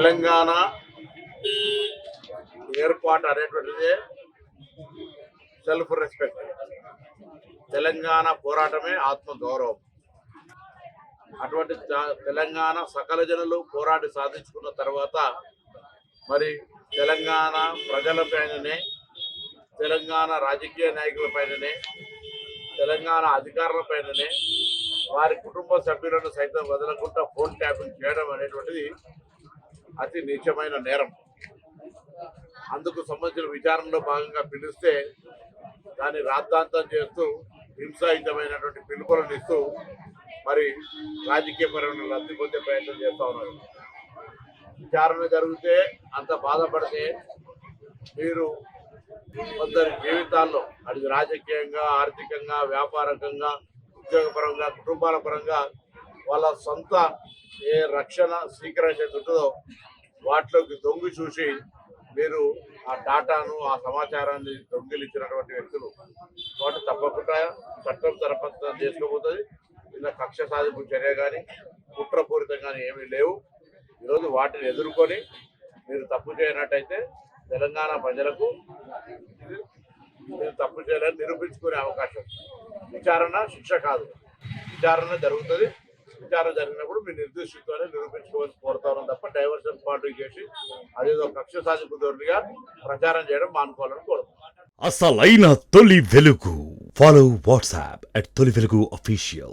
తెలంగాణ ఏర్పాటు అనేటువంటిదే self respect. Telangana పోరాటమే ఆత్మగౌరవం. అటువంటి తెలంగాణ సకల జనులు పోరాటి సాధించుకున్న తర్వాత మరి తెలంగాణ ప్రజలపైననే, తెలంగాణ రాజకీయ నాయకులపైననే, తెలంగాణ అధికారులపైననే వారి కుటుంబ సభ్యులను సైతం వదలకుండా ఫోన్ ట్యాపింగ్ చేయడం అనేటువంటిది అతి నీచమైన నేరం. అందుకు సంబంధించిన విచారణలో భాగంగా పిలిస్తే దాన్ని రాద్ధాంతం చేస్తూ హింసాయుతమైనటువంటి పిలుపులను ఇస్తూ మరి రాజకీయపరమైన లబ్ధి పొందే ప్రయత్నం చేస్తూ ఉన్నారు. విచారణ జరిగితే అంత బాధపడితే మీరు కొందరి జీవితాల్లో అది రాజకీయంగా, ఆర్థికంగా, వ్యాపారకంగా, ఉద్యోగపరంగా, కుటుంబాల పరంగా వాళ్ళ సొంత ఏ రక్షణ స్వీకరించేది ఉంటుందో వాటిలోకి దొంగి చూసి మీరు ఆ డాటాను, ఆ సమాచారాన్ని దొంగిలించినటువంటి వ్యక్తులు వాటి తప్పకుండా చట్టం తరపతం చేసుకోబోతుంది. ఇలా కక్ష సాధింపు చర్య కానీ కుట్రపూరితం కానీ ఏమీ లేవు. ఈరోజు వాటిని ఎదుర్కొని మీరు తప్పు చేయనట్టయితే తెలంగాణ ప్రజలకు మీరు తప్పు చేయాలని నిరూపించుకునే అవకాశం. విచారణ శిక్ష కాదు, విచారణ జరుగుతుంది. విచారణ జరిగినప్పుడు మీరు నిర్దిష్టతోనే నిరూపించుకోవాలని కోరుతాను తప్ప డైవర్షన్ పార్టీ చేసి అదేదో కక్ష సాధింపు ధోరణిగా ప్రచారం చేయడం మానుకోవాలని కోరుతున్నాను. అసలైన తొలి వెలుగు. ఫాలో వాట్సాప్ @తొలి వెలుగు official.